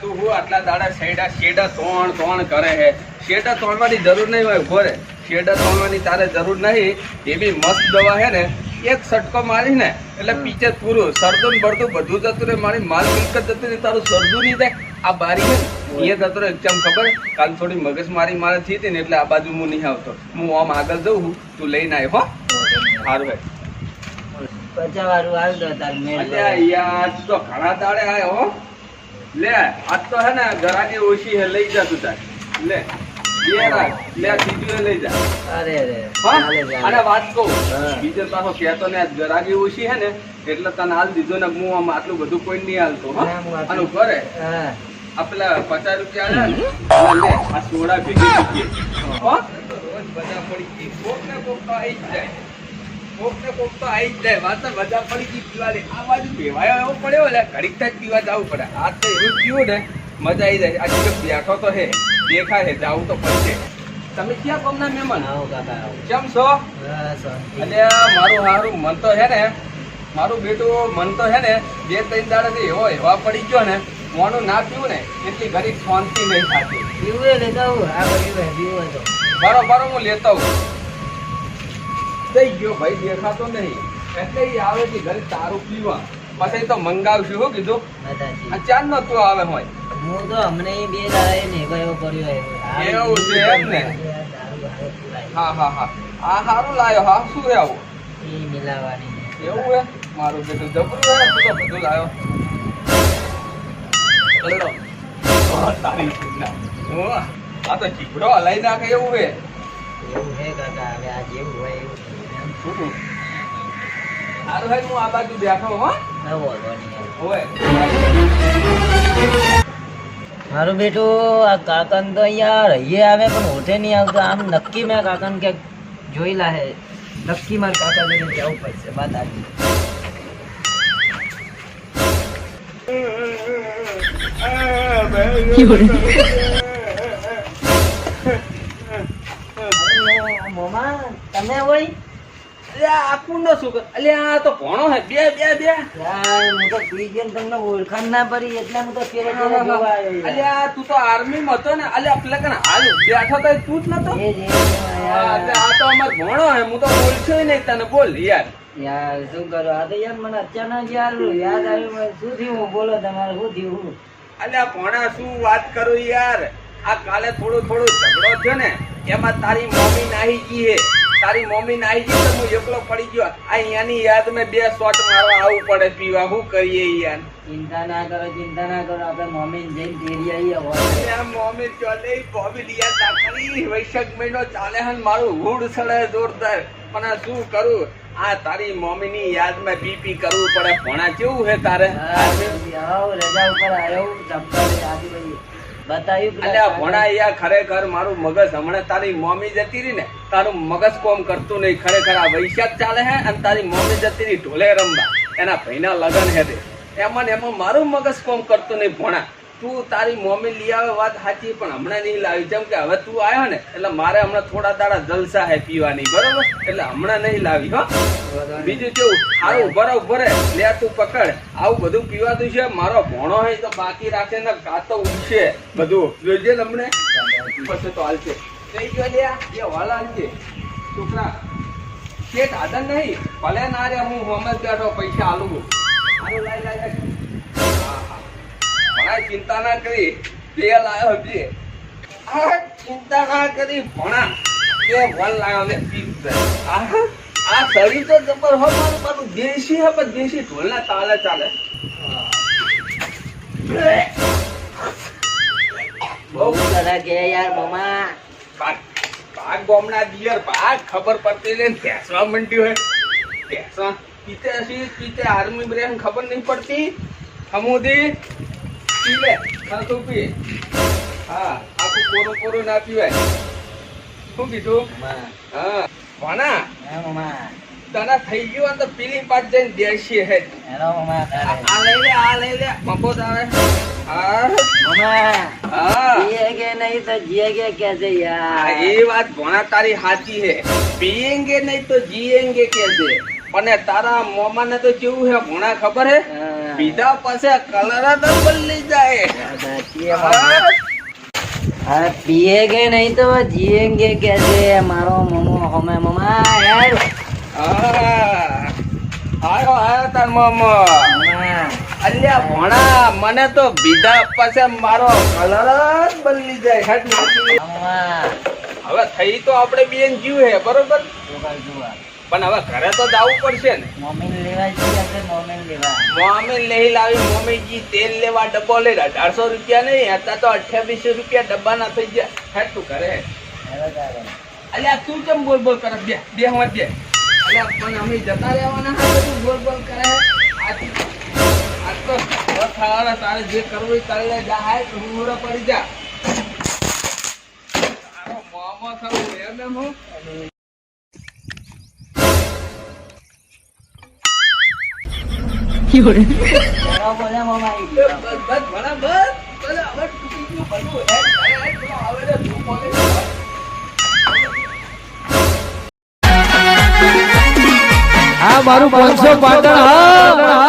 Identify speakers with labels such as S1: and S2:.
S1: તું હું આટલા દાડા શેડા તોણ કરે હે. શેડા તોડવાની જરૂર નહીં હોય. ઉભો રે, શેડા તોડવાની તારે જરૂર નહીં. એવી મસ્ત દવા હે ને, એક સટકો મારી ને એટલે પીચે પૂરું. સરદું ને બરદું બધું જતું રહે. મારી માલ મિલકત જતું રહે. તારું સરદું નહીં થાય. આ બારી હે ને એ જતો રહે. એકદમ ખબર કાલ થોડી મગજ મારી મારે થઈ હતી ને એટલે આ બાજુ હું નહીં આવતો. હું આમ આગળ જઉં છું, તું લઈને આવ્યો. હો સારું ભાઈ. યાર તો ઘણા દાડે આયો હો. લે આજ તો હે ને ગરાગી ઓછી હે, લઈ જા તું તાર. લે લે સીધું લઈ જા. અરે વાત કહું, બીજો પાછો કહેતો ને આજ ગરાગી ઓછી હે ને એટલે તને હાલ દીધો ને. હું આમ આટલું બધું કોઈ નહીં હાલતો. આનું કરે આ પેલા 50 રૂપિયા આવ્યા ને આ સોડા ભેગી મૂકીએ. રોજ બધા પડી ગઈ. કોક ને કોક તો આવી જ જાય. કોક ને કોક તો આવી જ જાય. વાત બધા પડી ગઈ પીવાની. આ બાજુ પીવાયો એવો પડ્યો એટલે ઘડીક થાય પીવા જવું પડે. આ તો એવું પીવું ને મજા આવી જાય. આજે બેઠો તો હે, દેખાય હે, જવું તો પડશે. તમે ક્યાં કોમના મહેમાન કેમ છો? એટલે મારું હારું મન તો હે ને, મારું બેટું મન તો હે ને 2-3 દાડાથી એવા પડી ગયો ને, મોનું ના પીવું ને એટલી ઘડી શાંતિ નહીં થતી. બરોબર હું લેતો હું. થઈ ગયો ભાઈ, દેખાતો નહીં એટલે આવે છે ઘરે તારું પીવા. પછી તો મંગાવશું. શું કીધું? ચાર નો તું આવે હોય.
S2: હું તો હમણે 2 દાડા ને ગયો પડ્યો.
S1: એવું છે એમ ને? હા હા હા આ સારું લાયો. હા શું છે આવું?
S2: એ મિલાવાની
S1: એવું હે? મારું બેટું જબરું હે. તું તો બધું લાયો. આ તો ચીકડો હલાઈ નાખે એવું હે.
S2: એવું હે કાકા. હવે આ જેવું હોય એવું
S1: સારું ભાઈ, હું આ બાજુ બેઠો. હો
S2: મારું બેટું આ કાકન તો અહીંયા રહીએ આવે પણ હોઠે નહીં આવતો. આમ નક્કી મેં કાકન કે જોઈ લા હે. નક્કી મારે કાકા જઈને જવું પડશે. વાત આવી મોમા તમે હોય
S1: આપું ન શું અલે આ તો ભણો હે. બે
S2: હું તો પી ગયો તમને ઓળખાણ ના પડી એટલે હું તો ફેરે
S1: અલે તું તો આર્મી માં હતો ને. અલે પેલા કને હાલ બેઠો તો તું જ નતો. આ તો અમાર ભણો હે. હું તો બોલછો નહીં તને. બોલ યાર.
S2: યાર શું કરો? આ તો યાર મને અચાનક યાદ આવ્યું. શું થયું? બોલો તમારે શું થયું?
S1: અલે ભણા શું વાત કરું યાર. આ કાલે થોડું ઝઘડો થયો ને એમાં તારી મમ્મી નાહી ગઈ હે. તારી મમ્મી નાહી ગઈ તો હું એકલો પડી ગયો. આ અહીંયાની યાદ મેં 2 શોટ મારવા આવવું પડે પીવા. શું કરીએ યાર?
S2: ચિંતા ના કરો. આપણે મમ્મી જઈને તેરી આવીએ.
S1: મમ્મી ચાલે મમ્મી યાદ ના કરી. વૈશાખ મહિનો ચાલે હે મારું હુડ સડે જોરદાર. પણ આ શું કરું? આ તારી મમ્મી ની યાદ માં બીપી કરવું પડે. ભણા કેવું હે તારે?
S2: રજા ઉપર આવ્યો
S1: અલ્યા ભણા યાર ખરેખર મારું મગજ હમણાં તારી મમ્મી જતી રહી ને તારું મગજ કોમ કરતું નહીં. ખરેખર આ વૈશાખ ચાલે હે અને તારી મમ્મી જતી રહી ઢોલે રમવા. એના ભાઈના લગ્ન હે તે. એમાં મારું મગજ કોમ કરતું નહીં. ભણા તું તારી મમ્મી લઈ આવે વાત સાચી પણ હમણાં નહીં લાવી. જેમ કે હવે તું આવ્યો ને એટલે મારે હમણાં થોડા દાડા જલસા હે પીવાની. બરોબર? એટલે હમણાં નહીં લાવી. હો બીજું કેવું? સારું ઉભરે લે તું પકડ. આવું બધું પીવાતું છે. મારો ભણો હોય તો બાકી રાખે ને કાતો ઉઠશે બધું. જોઈજે તમને પછી તો હાલશે. થઈ ગયો લે એ વાલ હાલશે છોકરા. શેઠ આદન નહીં ભલે ના રે. હું હોમ જ બેઠો પૈસા આલું. આલું લાઈ ચિંતા ના કરી. બે લાયો બે. ચિંતા ના કરી ભણા. બે વલ લાયો લે. આ શરીર તો જબર હો. મારું દેશી હે પણ દેશી ઢોલના તાલે ચાલે.
S2: બહુ કરા કે યાર મમ્મા.
S1: ભાગ ગોમના દિયર ભાગ ખબર પડતી લે ભેસવા મંડ્યું હે. ભેસવા પીતે આર્મી બ્રેન ખબર નહીં પડતી. હમુદી પી લે. ખાતું પી. હા આખું કોરું ના પીવાય. શું કીધું? હા ભણા તને થઈ ગયું તો પેલી પાસ જઈને દેશી હે. આ લઈ લે મફત આવે. એ વાત ભણા તારી સાચી હે. પીએંગે નહીં તો જીએંગે કેસે. પણ તારા મોમા ને તો કેવું હે ભણા ખબર હે? પીધા પાસે કલર જ બદલી જાય.
S2: अरे पिएगे नहीं तो जिएंगे कैसे मारो ममो हमें ममा यार
S1: આયો તાર મોમો અલ્યા ભણા મને તો બીધા પછી મારો કલર જ બદલી જાય હેડ નાખી. હવે થઈ તો આપણે બેન જીવ હે બરોબર પણ હવે ઘરે તો જવું પડશે ને.
S2: મોમીન લેવા જઈએ આપણે મોમીન લેવા
S1: મોમી લઈ લાવી મોમીજી તેલ લેવા ડબ્બો લઈ 1800 રૂપિયા નહીં હતા તો 2800 રૂપિયા ડબ્બાના થઈ ગયા. હેડ તું ઘરે અલ્યા તું કેમ બોલ બોલ કરે બે બે હોત બે અલ્યા પણ અમે જતા રહેવાના હા તું બોલ બોલ કરે આજ તો ખાવાના તારે જે કરવું એ કરી લે જા હાય રૂડો પડી જા તારો મોમો થવું એમ એમ હું
S2: બોલે મમા
S1: બસ ભણા બસ ચલે હવે તૂટી ગયું બધું હેડ હેડ આવે રે તું બોલે
S3: આ મારું 500 પાટણ હા